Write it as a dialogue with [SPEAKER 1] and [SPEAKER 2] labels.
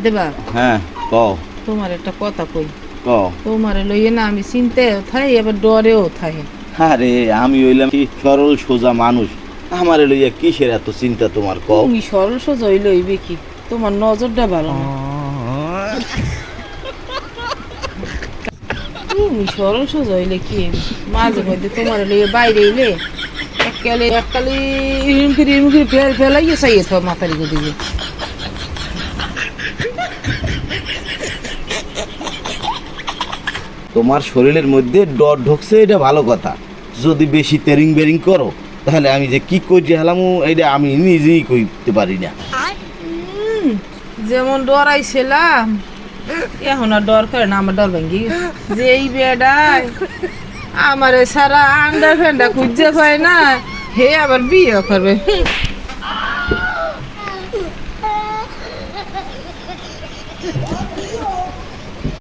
[SPEAKER 1] দেবা
[SPEAKER 2] হ্যাঁ কও।
[SPEAKER 1] তোমার একটা কথা কই।
[SPEAKER 2] কও।
[SPEAKER 1] তোমারে লইয়ে না আমি চিন্তায়ও থাই আবার ডরেও থাই।
[SPEAKER 2] আরে আমি হইলাম কি সরল সোজা মানুষ, আমারে লইয়া কিসের এত চিন্তা তোমার? কও।
[SPEAKER 1] তুমি সরল সোজা হইলে হইবে কি, তোমার নজরটা ভালো না। তুমি সরল সোজা হইলে কি মাঝে মধ্যে তোমার লইয়ে বাইরে এলে এককালে ইরুম করে ফেলাইয়ে চাইয়ে থাও মাথার দিকে।
[SPEAKER 2] তোমার শরীরের মধ্যে ডর ঢুকছে, এটা ভালো কথা। যদি বেশি তেরিং বেরিং করো তাহলে আমি যে কি কই হেলামু এটা আমি নিজেই কইতে পারি না।
[SPEAKER 1] যেমন ডরাইছিলাম এখন আর ডর করে না, আমার ডর ভেঙ্গি যে এই বেডায় আমার সারা আন্ডা ফেন্ডা খুঁজে পায় না, হে আবার বিয়ে করবে।